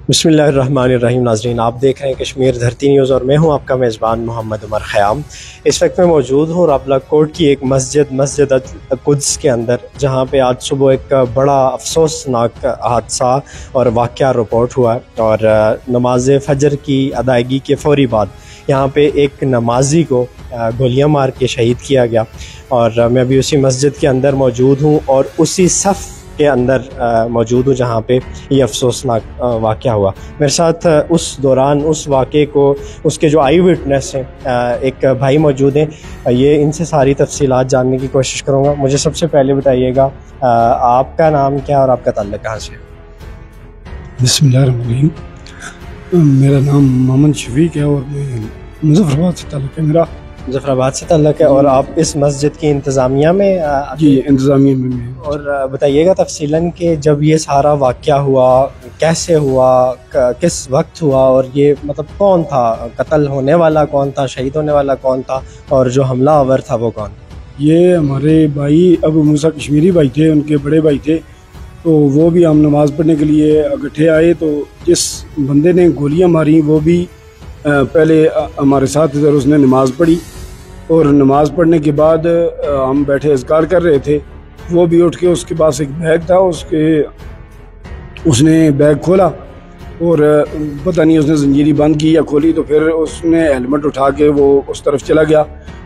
बिस्मिल्लाहिर्रहमानिर्रहीम। नाज़रीन, आप देख रहे हैं कश्मीर धरती न्यूज़ और मैं हूं आपका मेज़बान मोहम्मद उमर ख़याम। इस वक्त मैं मौजूद हूं रावला कोट की एक मस्जिद कुद्स के अंदर, जहां पे आज सुबह एक बड़ा अफसोसनाक हादसा और वाक़या रिपोर्ट हुआ और नमाज फ़जर की अदायगी के फ़ौरी बाद यहाँ पे एक नमाजी को गोलियां मार के शहीद किया गया। और मैं अभी उसी मस्जिद के अंदर मौजूद हूँ और उसी सफ़ के अंदर मौजूद हूँ जहाँ पे ये अफसोसनाक वाक़या हुआ। मेरे साथ उस दौरान उस वाक़े को उसके जो आई विटनेस हैं एक भाई मौजूद हैं। ये इनसे सारी तफसीलात जानने की कोशिश करूँगा। मुझे सबसे पहले बताइएगा आपका नाम क्या और आपका ताल्लुक़ कहाँ से? बिस्मिल्लाहिर्रहमानिर्रहीम। मेरा नाम मोहम्मद शफीक है और मैं मुज़फ़्फ़राबाद से ताल्लुक़ है मेरा। मुज़फ़्फ़राबाद से ताल्लुक़ है और आप इस मस्जिद की इंतज़ामिया में? जी, इंतज़ामिया में। और बताइएगा तफसीलन कि जब ये सारा वाक़या हुआ कैसे हुआ, किस वक्त हुआ और ये मतलब कौन था, कत्ल होने वाला कौन था, शहीद होने वाला कौन था और जो हमलावर था वो कौन? ये हमारे भाई अबू मूसा कश्मीरी भाई थे, उनके बड़े भाई थे। तो वो भी हम नमाज़ पढ़ने के लिए इकट्ठे आए तो जिस बंदे ने गोलियां मारी वो भी पहले हमारे साथ इधर उसने नमाज़ पढ़ी और नमाज़ पढ़ने के बाद हम बैठे अज़कार कर रहे थे। वो भी उठ के उसके पास एक बैग था, उसने बैग खोला और पता नहीं उसने जंजीरी बंद की या खोली, तो फिर उसने हेलमेट उठा के वो उस तरफ चला गया।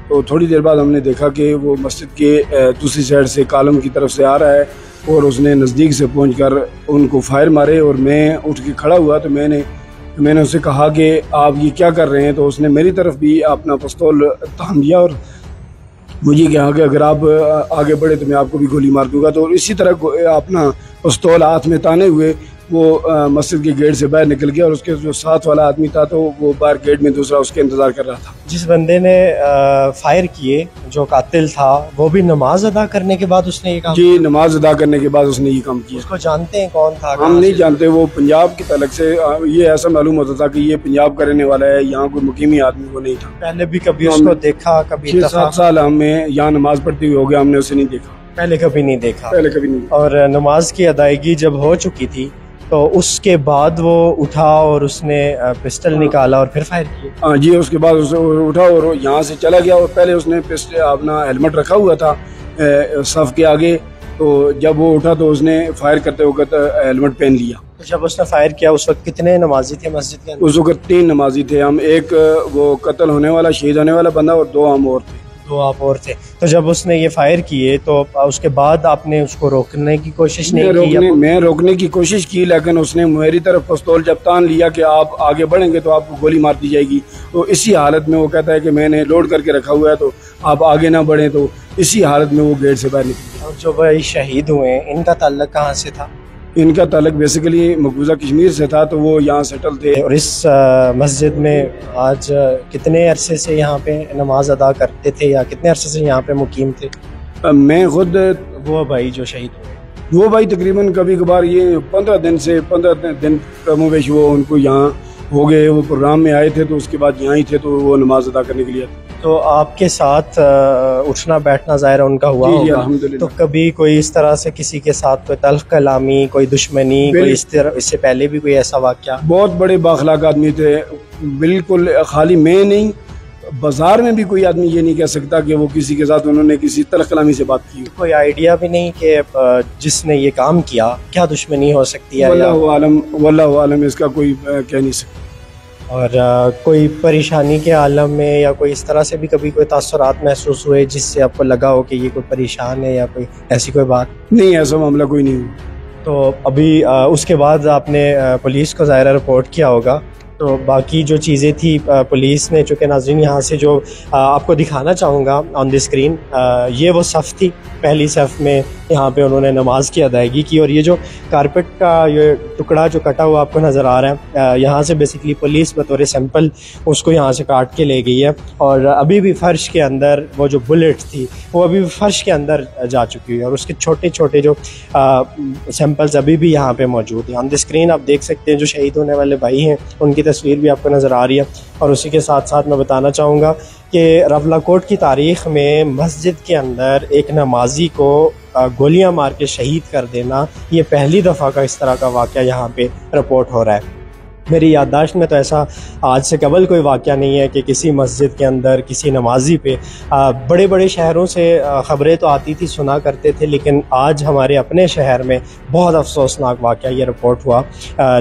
तो थोड़ी देर बाद हमने देखा कि वो मस्जिद के दूसरी साइड से कॉलम की तरफ से आ रहा है और उसने नज़दीक से पहुंचकर उनको फायर मारे। और मैं उठ के खड़ा हुआ तो मैंने उससे कहा कि आप ये क्या कर रहे हैं, तो उसने मेरी तरफ भी अपना पिस्तौल तान दिया और मुझे कहा कि अगर आप आगे बढ़े तो मैं आपको भी गोली मार दूंगा। तो इसी तरह अपना पिस्तौल हाथ में ताने हुए वो मस्जिद के गेट से बाहर निकल गया और उसके जो साथ वाला आदमी था तो वो बाहर गेट में दूसरा उसके इंतजार कर रहा था। जिस बंदे ने फायर किए जो कातिल था वो भी नमाज अदा करने के बाद उसने ये काम? जी, नमाज अदा करने के बाद उसने ये काम किया। उसको जानते हैं कौन था? हम नहीं जानते। वो पंजाब की तलक से ये ऐसा मालूम होता था कि ये पंजाब का रहने वाला है, यहाँ कोई मुकीमी आदमी वो नहीं था। पहले भी कभी उसको देखा? कभी 6-7 साल हमें यहाँ नमाज पढ़ते हुए हो गया, हमने उसे नहीं देखा। पहले कभी नहीं देखा? पहले कभी नहीं। और नमाज की अदायगी जब हो चुकी थी तो उसके बाद वो उठा और उसने पिस्टल निकाला और फिर फायर किया? हाँ जी, उसके बाद उसे उठा और यहाँ से चला गया और पहले उसने पिस्टल अपना हेलमेट रखा हुआ था सफ के आगे। तो जब वो उठा तो उसने फायर करते वक्त हेलमेट पहन लिया। तो जब उसने फायर किया उस वक्त कितने नमाजी थे मस्जिद के अंदर? उस वक्त 3 नमाजी थे हम, एक वो कत्ल होने वाला शहीद होने वाला बंदा और 2 हम और थे। 2 आप और थे। तो जब उसने ये फायर किए तो उसके बाद आपने उसको रोकने की कोशिश नहीं की? मैं रोकने की कोशिश की लेकिन उसने मेरी तरफ पिस्तौल जब तान लिया कि आप आगे बढ़ेंगे तो आपको गोली मार दी जाएगी। तो इसी हालत में वो कहता है कि मैंने लोड करके रखा हुआ है तो आप आगे ना बढ़ें। तो इसी हालत में वो गेट से बाहर निकल गया। और जो भाई शहीद हुए इनका ताल्लुक कहाँ से था? इनका ताल्लुक बेसिकली मकबूजा कश्मीर से था, तो वो यहाँ सेटल थे। और इस मस्जिद में आज कितने अरसे से यहाँ पे नमाज अदा करते थे या कितने अरसे से यहाँ पे मुकीम थे? मैं खुद वो भाई जो शहीद हुए वो भाई तकरीबन कभी कभार ये 15 दिन कमोवेश वो उनको यहाँ हो गए। वो प्रोग्राम में आए थे तो उसके बाद यहाँ ही थे तो वो नमाज अदा करने के लिए। तो आपके साथ उठना बैठना ज़ाहिर उनका हुआ होगा। अल्हम्दुलिल्लाह। तो कभी कोई इस तरह से किसी के साथ कोई तल्ख कलामी, कोई दुश्मनी, कोई इस तरह, इससे पहले भी कोई ऐसा वाक़या? बहुत बड़े बाखलाक आदमी थे, बिल्कुल खाली मैं नहीं, बाजार में भी कोई आदमी ये नहीं कह सकता कि वो किसी के साथ उन्होंने किसी तल्ख कलामी से बात की। कोई आइडिया भी नहीं कि जिसने ये काम किया क्या दुश्मनी हो सकती है? वल्लाहु आलम, इसका कोई कह नहीं सकता। और कोई परेशानी के आलम में या कोई इस तरह से भी कभी कोई तासुरात महसूस हुए जिससे आपको लगा हो कि ये कोई परेशान है या कोई ऐसी कोई बात? नहीं, ऐसा मामला कोई नहीं हुआ। तो अभी उसके बाद आपने पुलिस को ज़ाहिर रिपोर्ट किया होगा। तो बाकी जो चीज़ें थी पुलिस ने, चूँकि नाज़रीन यहाँ से जो आपको दिखाना चाहूँगा ऑन द स्क्रीन, ये वो सफ़ थी, पहली सफ़ में यहाँ पे उन्होंने नमाज की अदायगी की। और ये जो कारपेट का ये टुकड़ा जो कटा हुआ आपको नज़र आ रहा है, यहाँ से बेसिकली पुलिस बतौर सैंपल उसको यहाँ से काट के ले गई है। और अभी भी फ़र्श के अंदर वो जो बुलेट थी वो अभी भी फ़र्श के अंदर जा चुकी है और उसके छोटे छोटे जो सैंपल्स अभी भी यहाँ पे मौजूद हैं। ऑन द स्क्रीन आप देख सकते हैं जो शहीद होने वाले भाई हैं उनकी तस्वीर भी आपको नज़र आ रही है। और उसी के साथ साथ मैं बताना चाहूँगा कि रावला कोट की तारीख़ में मस्जिद के अंदर एक नमाजी को गोलियां मार के शहीद कर देना ये पहली दफ़ा का इस तरह का वाक़या यहाँ पे रिपोर्ट हो रहा है। मेरी याददाश्त में तो ऐसा आज से कबल कोई वाक़या नहीं है कि किसी मस्जिद के अंदर किसी नमाजी पे बड़े बड़े शहरों से ख़बरें तो आती थी, सुना करते थे, लेकिन आज हमारे अपने शहर में बहुत अफसोसनाक वाक़या ये रिपोर्ट हुआ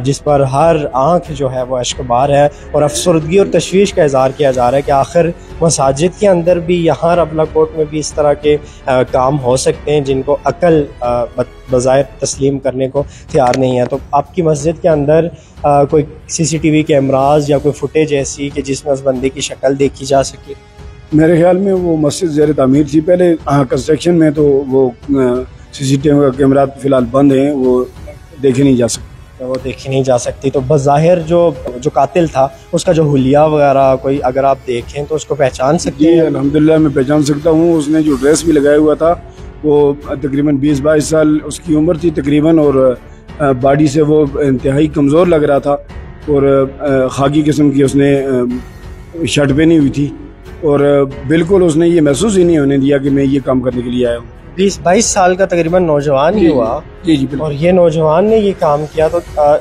जिस पर हर आँख जो है वो अश्कबार है और अफसरदगी और तशवीश का इज़हार किया जा रहा है कि आखिर मसाजिद के अंदर भी, यहाँ रबला कोट में भी इस तरह के काम हो सकते हैं जिनको अकल बज़ाहिर तस्लीम करने को तैयार नहीं है। तो आपकी मस्जिद के अंदर कोई CCTV कैमराज या कोई फुटेज ऐसी कि जिसमें उस बंदे की शक्ल देखी जा सके? मेरे ख्याल में वो मस्जिद ज़ेर तामीर थी पहले, कंस्ट्रक्शन में, तो वो CCTV कैमरा फ़िलहाल बंद हैं, वो देखे नहीं जा सकते। वो देखी नहीं जा सकती। तो बज़ाहिर जो कातिल था उसका जो हुलिया वगैरह कोई अगर आप देखें तो उसको पहचान सकते हैं? अल्हम्दुलिल्लाह मैं पहचान सकता हूँ। उसने जो ड्रेस भी लगाया हुआ था वो तकरीबन 20-22 साल उसकी उम्र थी तकरीबन, और बॉडी से वो इंतहाई कमज़ोर लग रहा था, और खाकी किस्म की उसने शर्ट पहनी हुई थी, और बिल्कुल उसने ये महसूस ही नहीं होने दिया कि मैं ये काम करने के लिए आया हूँ। 20-22 साल का तकरीबन नौजवान ही हुआ। जी और ये नौजवान ने ये काम किया। तो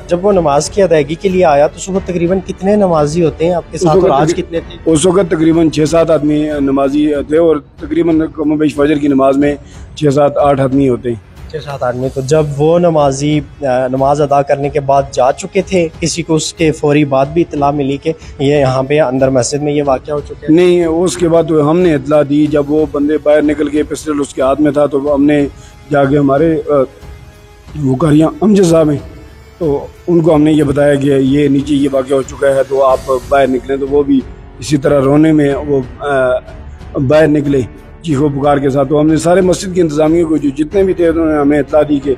जब वो नमाज की अदायगी के लिए आया तो सुबह तकरीबन कितने नमाजी होते हैं आपके साथ, और आज कितने थे? उस वक्त तकरीबन 6-7 आदमी नमाजी थे, और तकरीबन कम बेश फजर की नमाज में 6-7-8 आदमी होते हैं। 6-7 आदमी। तो जब वो नमाजी नमाज अदा करने के बाद जा चुके थे, किसी को उसके फौरी बाद भी इतला मिली कि ये यहाँ पे अंदर मस्जिद में ये वाक़या हो चुका है? नहीं, उसके बाद तो हमने इतला दी। जब वो बंदे बाहर निकल के, पिस्टल उसके हाथ में था, तो हमने जाके हमारे वो कारियाँ अमजद साहब हैं, तो उनको हमने ये बताया कि ये नीचे ये वाक़या हो चुका है, तो आप बाहर निकलें। तो वो भी इसी तरह रोने में वो बाहर निकले चीखों पुकार के साथ। तो हमने सारे मस्जिद के इंतज़ामिया को जो जितने भी थे उन्होंने हमें इत्तला दी कि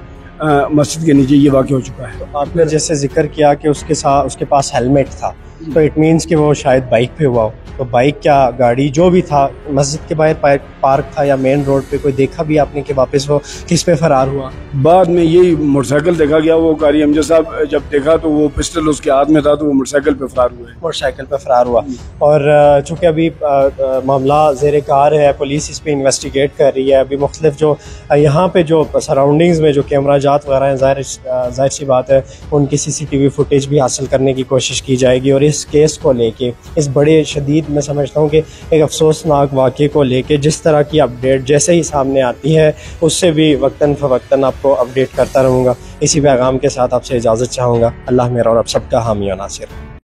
मस्जिद के नीचे ये वाक़या हो चुका है। तो आपने जैसे जिक्र किया कि उसके पास हेलमेट था, तो इट मीन्स कि वो शायद बाइक पे हुआ हो। तो बाइक क्या गाड़ी जो भी था मस्जिद के बाहर पार्क था या मेन रोड पे, कोई देखा भी आपने कि वापस वो किस पे फरार हुआ? बाद में यही मोटरसाइकिल देखा गया। वो कारी अमजद साहब जब देखा तो वो पिस्टल उसके हाथ में था, तो वो मोटरसाइकिल पे फरार हुए। मोटरसाइकिल पे फरार हुआ। और चूँकि अभी मामला ज़ेर कार है, पुलिस इस पर इन्वेस्टिगेट कर रही है। अभी मुख्तलिफ जो यहाँ पे जो सराउंडिंग्स में जो कैमरा जात वगैरह हैं, जाहिर सी बात है उनकी CCTV फुटेज भी हासिल करने की कोशिश की जाएगी। और इस केस को लेके, इस बड़े शदीद, मैं समझता हूँ कि एक अफसोसनाक वाक़े को लेके जिस तरह की अपडेट जैसे ही सामने आती है उससे भी वक्तन फ़वक्तन आपको अपडेट करता रहूँगा। इसी पैगाम के साथ आपसे इजाज़त चाहूँगा। अल्लाह मेरा और आप सबका हामी और नासिर।